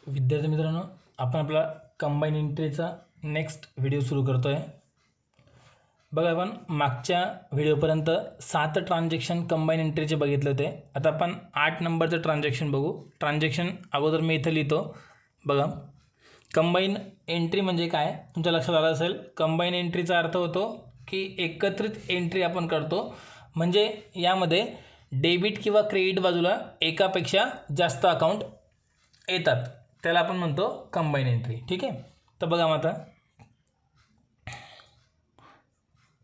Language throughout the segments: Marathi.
विद्यार्थी मित्रांनो, आपण आपला कंबाईन एंट्रीचा नेक्स्ट व्हिडिओ सुरू करतो आहे. बघा, आपण मागच्या व्हिडिओपर्यंत 7 ट्रान्झॅक्शन कंबाईन एंट्रीचे बघितले होते. आता आपण 8 नंबरचं ट्रान्झॅक्शन बघू. ट्रान्झॅक्शन अगोदर मी इथं लिहितो. बघा, कंबाईन एंट्री म्हणजे काय तुमच्या लक्षात आलं असेल. कंबाईन एंट्रीचा अर्थ होतो की एकत्रित एंट्री आपण करतो, म्हणजे यामध्ये डेबिट किंवा क्रेडिट बाजूला एकापेक्षा जास्त अकाउंट येतात, त्याला आपण म्हणतो कंबाईन एंट्री. ठीक आहे. तर बघा, मग आता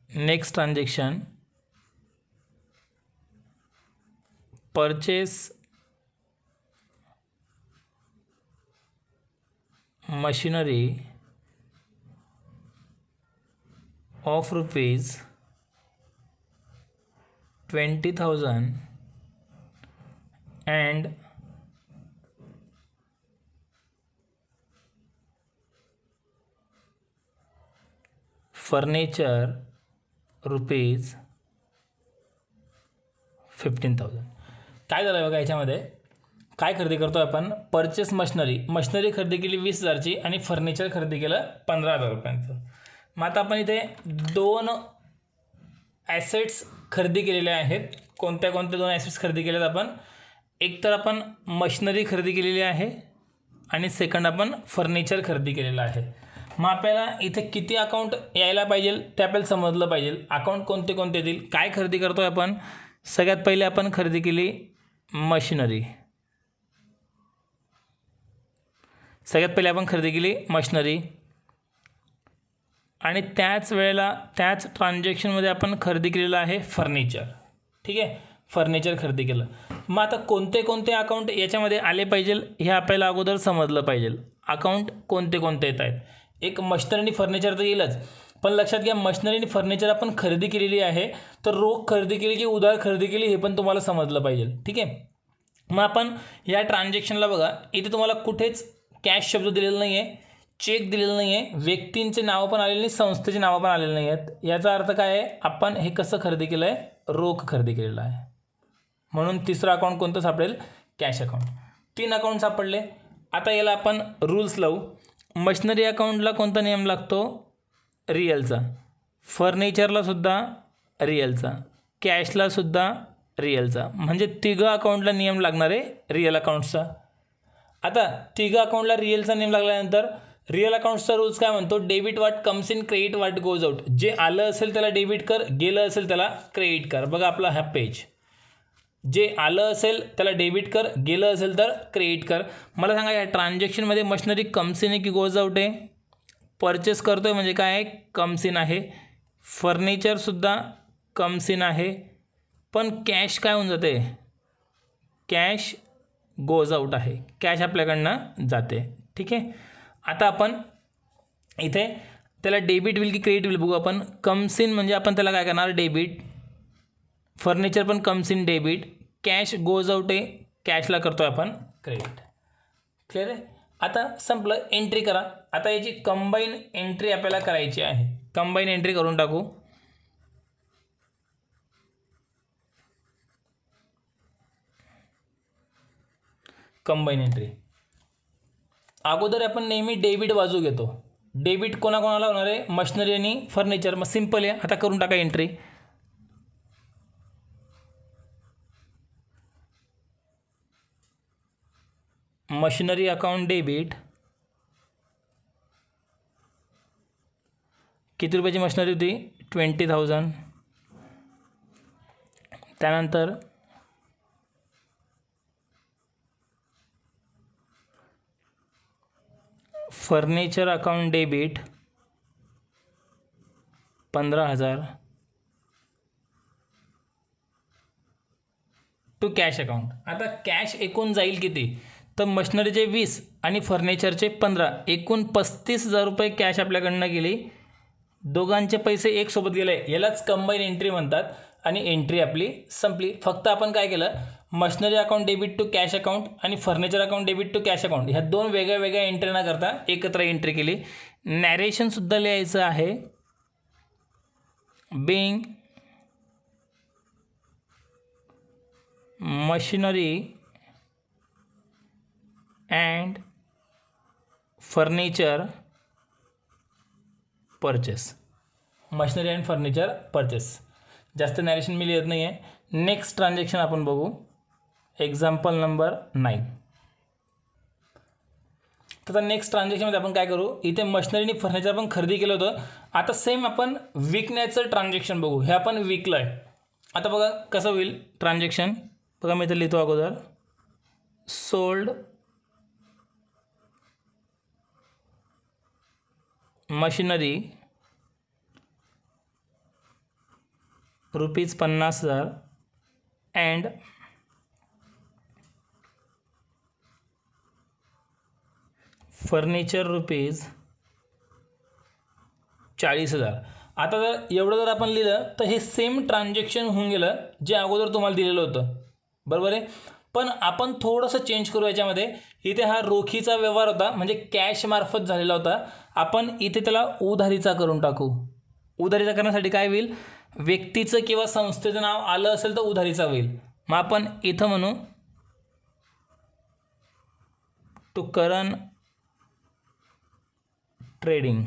next transaction purchase machinery of rupees 20,000 and furniture rupees 15,000. काय झालं बघा, याच्यामध्ये काय खरेदी करतो आपण. परचेस मशिनरी खरेदी केली 20,000ची आणि फर्निचर खरेदी केलं 15,000 रुपयांचं. मग आता आपण इथे दोन ॲसेट्स खरेदी केलेले आहेत. कोणत्या दोन ॲसेट्स खरेदी केलेत आपण. एक तर आपण मशिनरी खरेदी केलेली आहे आणि सेकंड आपण फर्निचर खरेदी केलेलं आहे. मग आपल्याला इथे किती अकाउंट यायला पाहिजे ते आपल्याला समजलं पाहिजे. अकाउंट कोणते येतील. काय खरेदी करतोय आपण. सगळ्यात पहिले आपण खरेदी केली मशिनरी. आणि त्याच वेळेला त्याच ट्रान्झॅक्शनमध्ये आपण खरेदी केलेलं आहे फर्निचर. ठीक आहे, फर्निचर खरेदी केलं. मग आता कोणते अकाउंट याच्यामध्ये आले पाहिजे हे आपल्याला अगोदर समजलं पाहिजे. अकाउंट कोणते येत आहेत. एक मशिनरी आणि फर्निचर तर येईलच, पण लक्षात घ्या, मशिनरी आणि फर्निचर आपण खरेदी केलेली आहे, तर रोख खरेदी केली की उधार खरेदी केली हे पण तुम्हाला समजलं पाहिजे. ठीक आहे. मग आपण या ट्रान्झॅक्शनला बघा, इथे तुम्हाला कुठेच कॅश शब्द दिलेला नाही आहे, चेक दिलेलं नाही आहे, व्यक्तींचे नावं पण आलेले नाही, संस्थेचे नावं पण आलेले नाही आहेत. याचा अर्थ काय आहे, आपण हे कसं खरेदी केलं आहे, रोख खरेदी केलेलं आहे. म्हणून तिसरं अकाउंट कोणतं सापडेल, कॅश अकाउंट. 3 अकाउंट सापडले. आता याला आपण रूल्स लावू. मशिनरी अकाउंटला कोणता नियम लागतो, रिअलचा. फर्निचरला सुद्धा रिअलचा. कॅशला सुद्धा रिअलचा. म्हणजे तिघं अकाउंटला नियम लागणार आहे रिअल अकाउंट्सचा. आता तिघं अकाउंटला रिअलचा नियम लागल्यानंतर रिअल अकाउंट्सचा रूल्स काय म्हणतो, debit what comes in, credit what goes out. जे आलं असेल त्याला डेबिट कर, गेलं असेल त्याला क्रेडिट कर. बघा आपला हा पेज. जे आलं असेल त्याला डेबिट कर, गेलं असेल तर क्रेडिट कर. मला सांगा, या ट्रान्झॅक्शनमध्ये मशिनरी कम्स इन आहे की गोज आउट आहे. परचेस करतोय म्हणजे काय आहे, कम्स इन आहे. फर्निचरसुद्धा कम्स इन आहे. पण कॅश काय होऊन जाते, कॅश गोज आउट आहे. कॅश आपल्याकडनं जाते. ठीक आहे. आता आपण इथे त्याला डेबिट होईल की क्रेडिट होईल बघू आपण. कम्स इन म्हणजे आपण त्याला काय करणार, डेबिट. फर्निचर पण comes in debit. Cash goes out आहे, कॅशला करतोय आपण क्रेडिट. क्लिअर आहे. आता संपलं. एंट्री करा. आता याची कंबाईन एंट्री आपल्याला करायची आहे. कंबाईन एंट्री करून टाकू. कंबाईन एंट्री अगोदर आपण नेहमी डेबिट बाजू घेतो. डेबिट कोणाकोणाला होणार आहे, मशिनरी आणि फर्निचर. मग सिंपल आहे. आता करून टाका एंट्री. Machinery account debit. किती रुपयाची मशिनरी होती, 20,000. त्यानंतर furniture account debit 15,000 to cash account. आता कॅश एकूण जाईल किती, तर मशिनरीचे 20 आणि फर्निचरचे 15, एकूण 35,000 रुपये कॅश आपल्याकडनं गेली. दोघांचे पैसे एक सोबत गेले, यालाच कंबाईन एंट्री म्हणतात. आणि एंट्री आपली संपली. फक्त आपण काय केलं, machinery account debit to cash account आणि furniture account debit to cash account ह्या दोन वेगळ्या एंट्री न करता एकत्र एंट्री केली. नॅरेशनसुद्धा लिहायचं आहे. Being machinery and furniture purchase, machinery and furniture purchase. जास्त नॅरेशन मी लिहित नाही आहे. नेक्स्ट ट्रान्झॅक्शन आपण बघू. Example number 9. तर नेक्स्ट ट्रान्झॅक्शनमध्ये आपण काय करू, इथे मशिनरी आणि फर्निचर आपण खरेदी केलं होतं. आता सेम आपण विकण्याचं ट्रान्झॅक्शन बघू. हे आपण विकलं आहे. आता बघा कसं होईल ट्रान्झॅक्शन. बघा मी इथे लिहितो अगोदर, सोल्ड मशिनरी ₹50,000 अँड फर्निचर ₹40,000. आता जर एवढं जर आपण लिहिलं तर हे सेम ट्रान्झॅक्शन होऊन गेलं जे अगोदर तुम्हाला दिलेलं होतं, बरोबर आहे. पण आपण थोडंसं चेंज करू याच्यामध्ये. इथे हा रोखीचा व्यवहार होता, म्हणजे कॅश मार्फत झालेला होता. आपण इथे त्याला उधारीचा करून टाकू. उधारीचा करण्यासाठी काय होईल, व्यक्तीचं किंवा संस्थेचं नाव आलं असेल तर उधारीचा होईल. मग आपण इथं म्हणू टू करण ट्रेडिंग.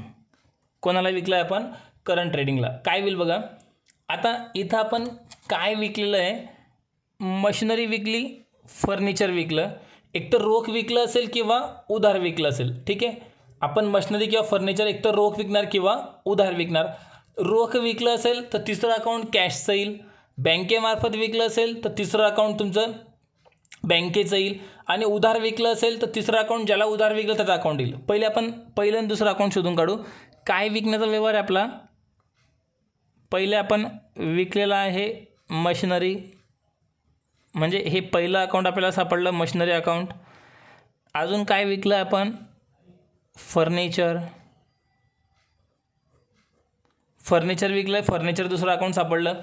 कोणाला विकलं आहे आपण, करंट ट्रेडिंगला. काय होईल बघा, आता इथं आपण काय विकलेलं आहे, मशिनरी विकली, फर्निचर विकलं. एकतर रोख विकलं असेल किंवा उधार विकलं असेल. ठीक आहे, आपण मशिनरी किंवा फर्निचर एकतर रोख विकणार किंवा उधार विकणार. रोख विकलं असेल तर तिसरं अकाउंट कॅशचं येईल. बँकेमार्फत विकलं असेल तर तिसरं अकाउंट तुमचं बँकेचं येईल. आणि उधार विकलं असेल तर तिसरं अकाउंट, ज्याला उधार विकलं त्याचं अकाउंट येईल. पहिले आपण पहिलं आणि दुसरं अकाउंट शोधून काढू. काय विकण्याचा व्यवहार आहे आपला, पहिले आपण विकलेला आहे मशिनरी, म्हणजे हे पहिलं अकाउंट आपल्याला सापडलं, मशिनरी अकाउंट. अजून काय विकलं आपण, फर्निचर. फर्निचर विकलं, फर्निचर दुसरं अकाउंट सापडलं.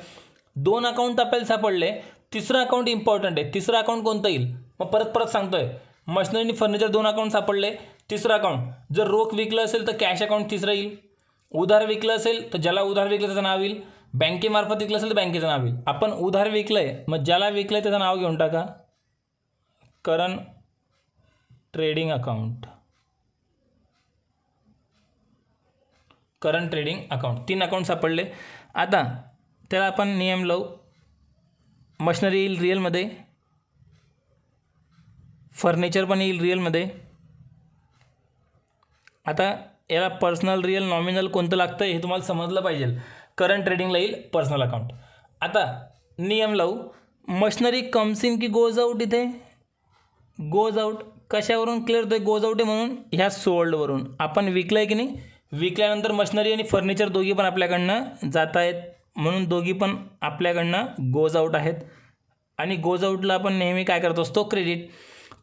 2 अकाउंट आपल्याला सापडले. तिसरं अकाउंट इम्पॉर्टंट आहे. तिसरं अकाउंट कोणतं येईल, मग परत सांगतोय. मशिनरी आणि फर्निचर 2 अकाउंट सापडले. तिसरं अकाउंट जर रोख विकलं असेल तर कॅश अकाउंट तिसरं येईल. उधार विकलं असेल तर ज्याला उधार विकलं त्याचं नाव येईल. बँकेमार्फत विकलं असेल तर बँकेचं नाव येईल. आपण उधार विकलंय, मग ज्याला विकलंय त्याचं नाव घेऊन टाका, current trading account. Current trading account 3 account सापडले. आता त्याला आपण नियम लावू. मशिनरी येईल रिअलमध्ये, फर्निचर पण येईल रिअलमध्ये. आता याला पर्सनल, रिअल, नॉमिनल कोणतं लागतं हे तुम्हाला समजलं पाहिजे. करंट ट्रेडिंगला येईल पर्सनल अकाउंट. आता नियम लावू. मशिनरी कम्स इन की गोज आउट. इथे गोज आउट कशावरून क्लिअर होतं, गोज आउट आहे म्हणून ह्या सोल्डवरून. आपण विकलं आहे की नाही, विकल्यानंतर मशिनरी आणि फर्निचर दोघी पण आपल्याकडनं जात आहेत, म्हणून दोघी पण आपल्याकडनं गोज आउट आहेत. आणि गोज आउटला आपण नेहमी काय करत असतो, क्रेडिट.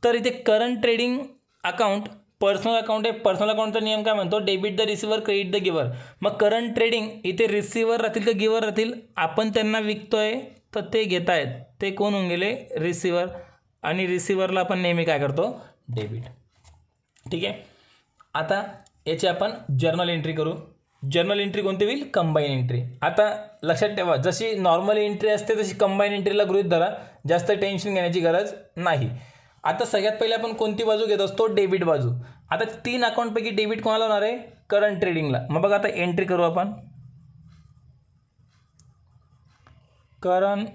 तर इथे current trading account personal account आहे. पर्सनल अकाउंटचा नियम काय म्हणतो, debit the receiver, credit the giver. मग करंट ट्रेडिंग इथे रिसिव्हर राहतील का गिव्हर राहतील, आपण त्यांना विकतोय तर ते घेत आहेत, ते कोण होऊन गेले, रिसिव्हर. आणि रिसिव्हरला आपण नेहमी काय करतो, डेबिट. ठीक आहे. आता याची आपण जर्नल एंट्री करू. जर्नल एंट्री कोणती होईल, कंबाईन एंट्री. आता लक्षात ठेवा, जशी नॉर्मल एंट्री असते तशी कंबाईन एंट्रीला गृहीत धरा, जास्त टेन्शन घेण्याची गरज नाही. आता सगळ्यात पहिले आपण कोणती बाजू घेत असतो, डेबिट बाजू. आता 3 अकाउंटपैकी डेबिट कोणाला होणार आहे, करंट ट्रेडिंगला. मग बघा आता एंट्री करू आपण, करंट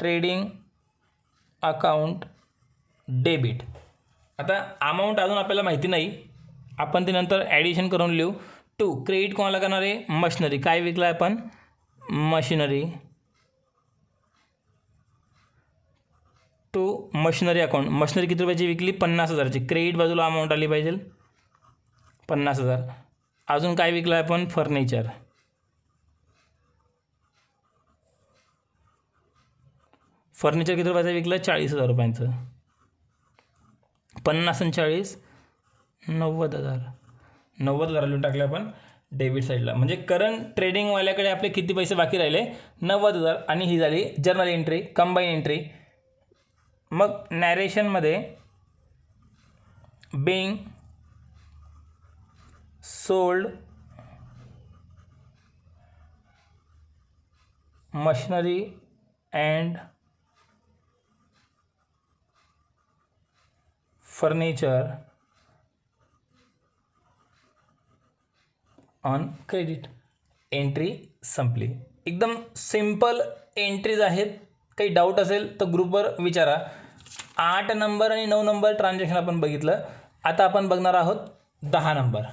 ट्रेडिंग अकाउंट डेबिट. आता अमाऊंट अजून आपल्याला माहिती नाही, आपण ते नंतर ॲडिशन करून लिहू. टू क्रेडिट कोणाला करणार आहे, मशिनरी. काय विकलं आहे आपण, machinery. To machinery account. Machinery किती रुपयाची विकली, 50,000ची. क्रेडिट बाजूला अमाऊंट आली पाहिजे 50,000. अजून काय विकलं आहे आपण, फर्निचर. फर्निचर किती रुपयाचं विकलं, 40,000 रुपयांचं. 50 आणि 40 90,000. 90,000 लिहून टाकले आपण डेबिट साईडला. म्हणजे करंट ट्रेडिंगवाल्याकडे आपले किती पैसे बाकी राहिले, 90,000. आणि ही झाली जर्नल एंट्री, कंबाईन एंट्री. मग नॅरेशनमध्ये being sold machinery and furniture on credit. Entry संपली. एकदम सिंपल एंट्रीज आहेत. काही डाऊट असेल तर ग्रुपवर विचारा. 8 नंबर आणि 9 नंबर ट्रान्झॅक्शन आपण बघितलं. आता आपण बघणार आहोत 10 नंबर.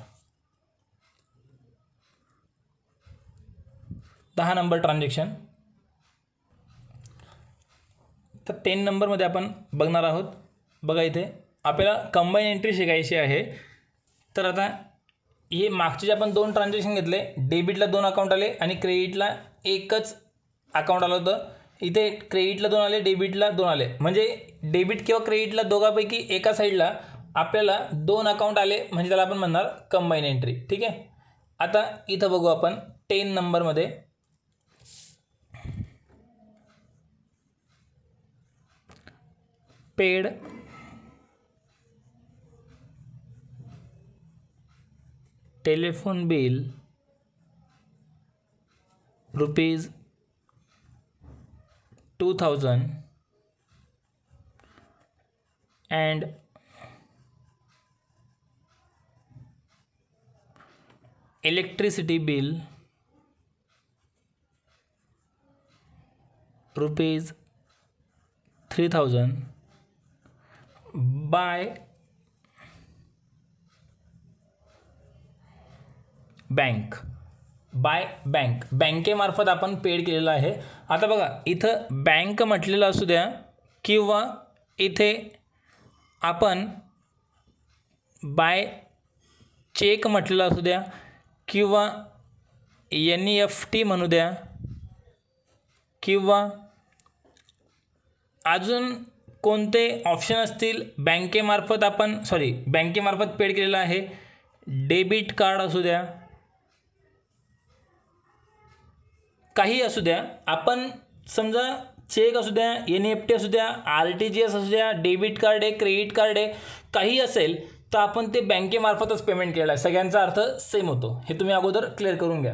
10 number transaction. तर 10 नंबरमध्ये आपण बघणार आहोत. बघा इथे आपल्याला कंबाईन एंट्री शिकायची आहे. तर आता हे मागचे जे आपण 2 ट्रान्झॅक्शन घेतले, डेबिटला 2 अकाउंट आले आणि क्रेडिटला एकच अकाउंट आलं होतं. इथे क्रेडिटला 2 आले, डेबिटला 2 आले. म्हणजे डेबिट किंवा क्रेडिटला दोघांपैकी एका साईडला आपल्याला 2 अकाउंट आले, म्हणजे त्याला आपण म्हणणार कंबाईन एंट्री. ठीक आहे. आता इथं बघू आपण 10 नंबरमध्ये. Paid telephone bill rupees 2000 and electricity bill rupees 3000 by bank. Bye bank, बँकेमार्फत आपण पेड केलेलं आहे. आता बघा इथं बँक म्हटलेलं असू द्या किंवा इथे आपण बाय चेक म्हटलेलं असू द्या किंवा NEFT म्हणू द्या किंवा अजून कोणते ऑप्शन असतील. बँकेमार्फत पेड केलेलं आहे. डेबिट कार्ड असू द्या, काही असू द्या. आपण समजा चेक असू द्या, NEFT असू द्या, RTGS असू द्या, डेबिट कार्ड आहे, क्रेडिट कार्ड आहे, काही असेल तर आपण ते बँकेमार्फतच पेमेंट केलं आहे. सगळ्यांचा अर्थ सेम होतो. हे तुम्ही अगोदर क्लिअर करून घ्या.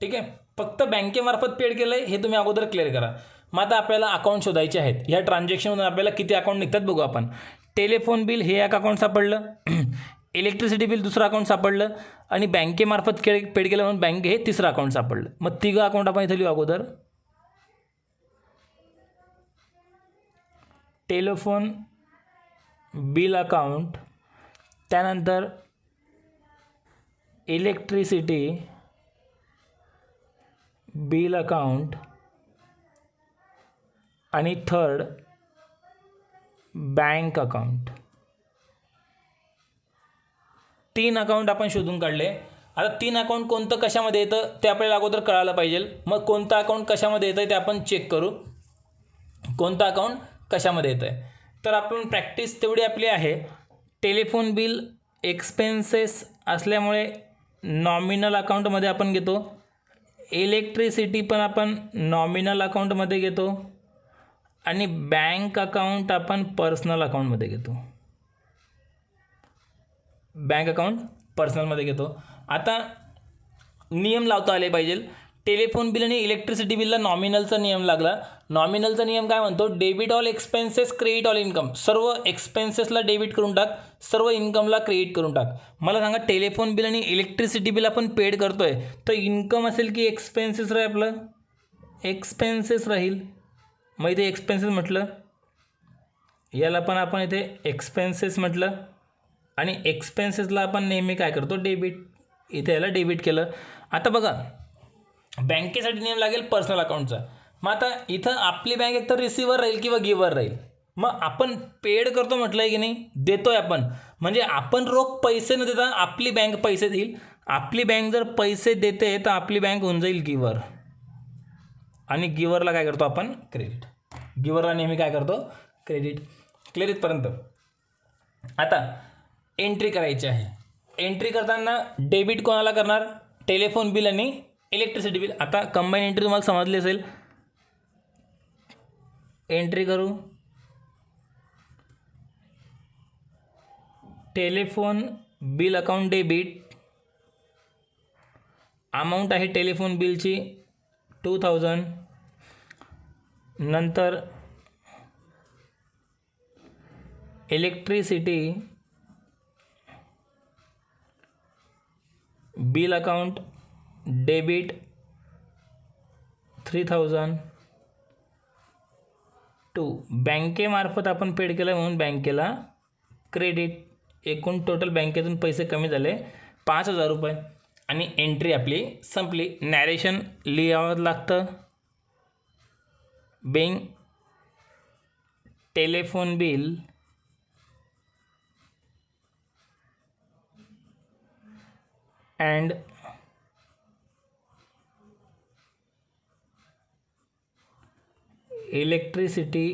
ठीक आहे. फक्त बँकेमार्फत पेड केलं आहे हे तुम्ही अगोदर क्लिअर करा. मग आता आपल्याला अकाउंट शोधायचे आहेत. ह्या ट्रान्झॅक्शनमधून आपल्याला किती अकाउंट निघतात बघू आपण. टेलिफोन बिल हे एक अकाउंट सापडलं, इलेक्ट्रिसिटी बिल दुसरं अकाउंट सापडलं आणि बँकेमार्फत पेड केलं म्हणून बँक हे तिसरं अकाउंट सापडलं. मग तिघं अकाउंट आपण इथे लिहू अगोदर. टेलिफोन बिल अकाउंट, त्यानंतर इलेक्ट्रिसिटी बिल अकाउंट आणि थर्ड बँक अकाउंट. 3 अकाउंट आपण शोधून काढले. आता 3 अकाउंट कोणतं कशामध्ये येतं ते आपल्याला अगोदर कळायला पाहिजे. मग कोणतं अकाउंट कशामध्ये येतं ते आपण चेक करू. कोणतं अकाउंट कशामध्ये येतं आहे तर आपण प्रॅक्टिस तेवढी आपली आहे. टेलिफोन बिल एक्सपेन्सेस असल्यामुळे नॉमिनल अकाउंटमध्ये आपण घेतो. इलेक्ट्रिसिटी पण आपण नॉमिनल अकाउंटमध्ये घेतो आणि बँक अकाउंट आपण पर्सनल अकाउंटमध्ये घेतो. बँक अकाउंट पर्सनलमध्ये घेतो. आता नियम लावता आले पाहिजे. टेलिफोन बिल आणि इलेक्ट्रिसिटी बिलला नॉमिनलचा नियम लागला. नॉमिनलचा नियम काय म्हणतो, debit all expenses credit all income. सर्व एक्सपेन्सेसला डेबिट करून टाक, सर्व इन्कमला क्रेडिट करून टाक. मला सांगा टेलिफोन बिल आणि इलेक्ट्रिसिटी बिल आपण पेड करतोय तर इन्कम असेल की एक्सपेन्सेस राहील? आपलं एक्सपेन्सेस राहील. मग इथे एक्सपेन्सेस म्हटलं, याला पण आपण इथे एक्सपेन्सेस म्हटलं आणि एक्सपेन्सेसला आपण नेहमी काय करतो, डेबिट. इथे याला डेबिट केलं. आता बघा बँकेसाठी नियम लागेल पर्सनल अकाउंटचा. मग आता इथं आपली बँक एकतर रिसिव्हर राहील किंवा गिव्हर राहील. मग आपण पेड करतो म्हटलं आहे की नाही, देतोय आपण, म्हणजे आपण रोख पैसे न देता आपली बँक पैसे देईल. आपली बँक जर पैसे देते तर आपली बँक होऊन जाईल गिव्हर आणि गिव्हरला काय करतो आपण, क्रेडिट. गिव्हरला नेहमी काय करतो, क्रेडिट. क्लिअर इथपर्यंत. आता एंट्री करायची आहे. एंट्री करताना डेबिट कोणाला करणार, टेलिफोन बिल आणि इलेक्ट्रिसिटी बिल. आता कंबाईन एंट्री तुम्हाला समजली असेल. एंट्री करू. Telephone bill account debit. Amount आहे टेलिफोन बिलची 2000. नंतर electricity bill account debit 3000 to बँकेमार्फत आपण पेड केलं म्हणून बँकेला क्रेडिट. एकूण टोटल बँकेतून पैसे कमी झाले 5000 रुपये आणि एंट्री आपली संपली. नॅरेशन लिहावं लागतं. Being telephone bill and electricity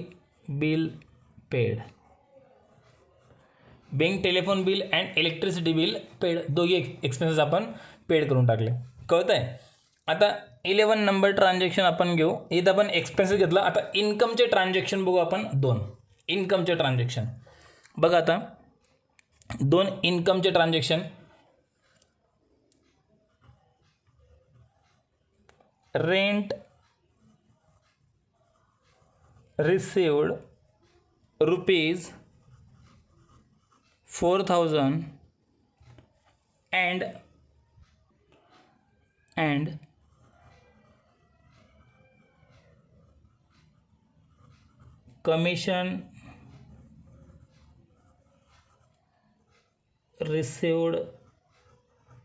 bill paid. Being telephone bill and electricity bill paid, दोघी एक्सपेन्सेस आपण पेड करून टाकले. कळतं आहे. आता 11 नंबर ट्रान्झॅक्शन आपण घेऊ. इथं आपण एक्सपेन्सेस घेतला. आता इन्कमचे ट्रान्झॅक्शन बघू आपण 2 इन्कमचे ट्रान्झॅक्शन. बघा आता 2 इन्कमचे transaction. Rent received rupees 4000 and commission received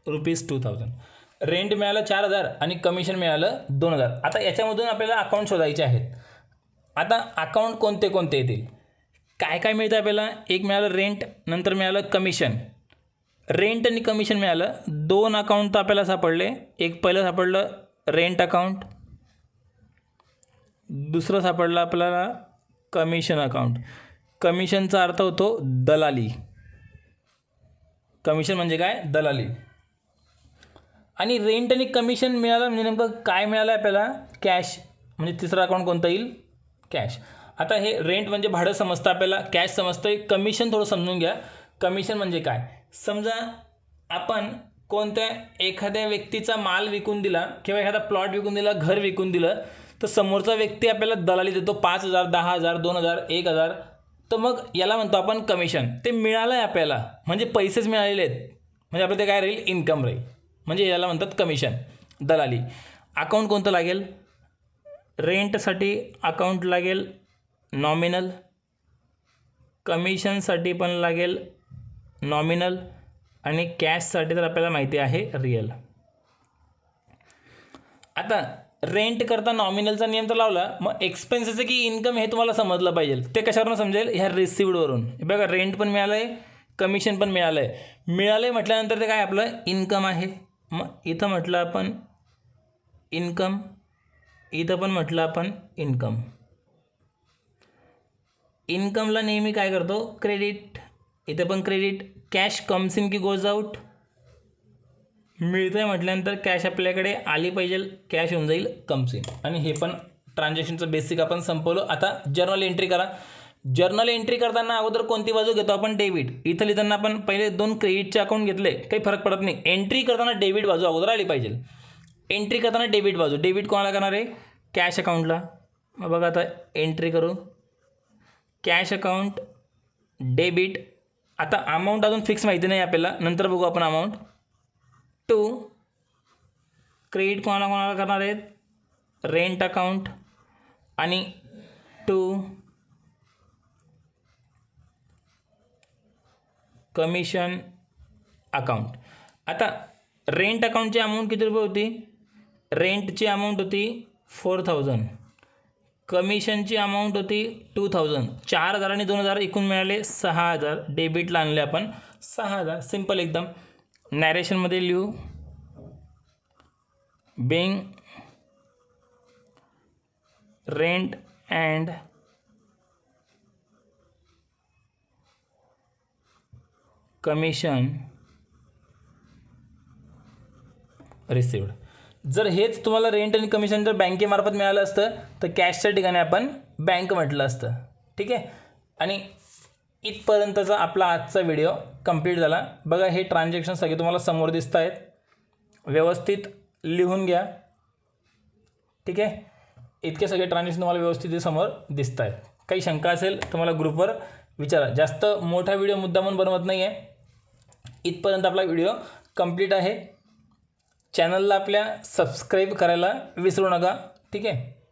rupees 2000. Rent मिळालं 4000 आणि कमिशन मिळालं 2000. आता याच्यामधून आपल्याला अकाउंट शोधायचे आहेत. आता अकाउंट कोणते कोणते येतील, काय काय मिळतं आपल्याला. एक मिळालं रेंट, नंतर मिळालं कमिशन. रेंट आणि कमिशन मिळालं. 2 अकाउंट आपल्याला सापडले. एक पहिलं सापडलं रेंट अकाउंट, दुसरं सापडलं आपल्याला कमिशन अकाउंट. कमिशनचा अर्थ होतो दलाली. कमिशन म्हणजे काय, दलाली. आणि रेंट आणि कमिशन मिळालं म्हणजे नेमकं काय मिळालं आपल्याला, कॅश. म्हणजे तिसरं अकाउंट कोणतं येईल, कॅश. आता हे रेंट म्हणजे भाडं समजतं आपल्याला, कॅश समजतं. कमिशन थोडं समजून घ्या. कमिशन म्हणजे काय, समजा आपण कोणत्या एखाद्या व्यक्तीचा माल विकून दिला किंवा एखादा प्लॉट विकून दिला, घर विकून दिलं, तर समोरचा व्यक्ती आपल्याला दलाली देतो 5000 10000 2000 1000. तर मग याला म्हणतो आपण कमिशन. ते मिळालं आहे आपल्याला म्हणजे पैसेच मिळालेले आहेत, म्हणजे आपलं ते काय राहील, इन्कम राहील. म्हणजे याला म्हणतात कमिशन, दलाली. अकाउंट कोणतं लागेल, रेंटसाठी अकाउंट लागेल नॉमिनल, कमिशनसाठी पण लागेल नॉमिनल आणि कॅशसाठी तर आपल्याला माहिती आहे रिअल. आता रेंट करता नॉमिनलचा नियम तर लावला, मग एक्सपेन्सेस की इन्कम हे तुम्हाला समजलं पाहिजे. ते कशावरून समजेल, ह्या रिसिव्डवरून. बघा रेंट पण मिळालं आहे, कमिशन पण मिळालं आहे. मिळालं आहे म्हटल्यानंतर ते काय आपलं इन्कम आहे. मग इथं म्हटलं आपण इन्कम, इथं पण म्हटलं आपण इन्कम. इन्कमला नेहमी काय करतो, क्रेडिट. इथे पण क्रेडिट. कॅश कम्स इन की गोज आउट. मिळतं आहे म्हटल्यानंतर कॅश आपल्याकडे आली पाहिजे, कॅश होऊन जाईल कम्स इन. आणि हे पण ट्रान्झॅक्शनचं बेसिक आपण संपवलं. आता जर्नल एंट्री करा. जर्नल एंट्री करताना अगोदर कोणती बाजू घेतो आपण, डेबिट. इथं लिहिताना आपण पहिले 2 क्रेडिटचे अकाउंट घेतले, काही फरक पडत नाही. एंट्री करताना डेबिट बाजू अगोदर आली पाहिजे. एंट्री करताना डेबिट बाजू. डेबिट कोणाला करणार आहे, कॅश अकाउंटला. मग बघा आता एंट्री करू. Cash account debit. आता अमाऊंट अजून फिक्स माहिती नाही आपल्याला, नंतर बघू आपण अमाऊंट. टू क्रेडिट कोणाला करणार आहेत, रेंट अकाउंट. आणि टू कमिशन अकाउंट. आता रेंट अकाउंटची अमाऊंट किती रुपये होती, रेंटची अमाऊंट होती 4000, कमिशनची अमाऊंट होती 2000. 4000 आणि 2000 एकूण मिळाले 6000. डेबिटला आणले आपण 6000. सिंपल एकदम. नॅरेशनमध्ये लिहू, being rent and commission received. जर हेच तुम्हाला रेंट आणि कमिशन जर बँकेमार्फत मिळालं असतं तर कॅशच्या ठिकाणी आपण बँक म्हटलं असतं. ठीक आहे. आणि इथपर्यंतचा आपला आजचा व्हिडिओ कंप्लीट झाला. बघा हे ट्रान्झॅक्शन सगळे तुम्हाला समोर दिसत आहेत, व्यवस्थित लिहून घ्या. ठीक आहे. इतके सगळे ट्रान्झॅक्शन तुम्हाला व्यवस्थित समोर दिसत आहेत. काही शंका असेल तर मला ग्रुपवर विचारा. जास्त मोठा व्हिडिओ मुद्दामून बनवत नाही आहे. इथपर्यंत आपला व्हिडिओ कंप्लीट आहे. चॅनलला आपल्या सबस्क्राईब करायला विसरू नका. ठीक आहे.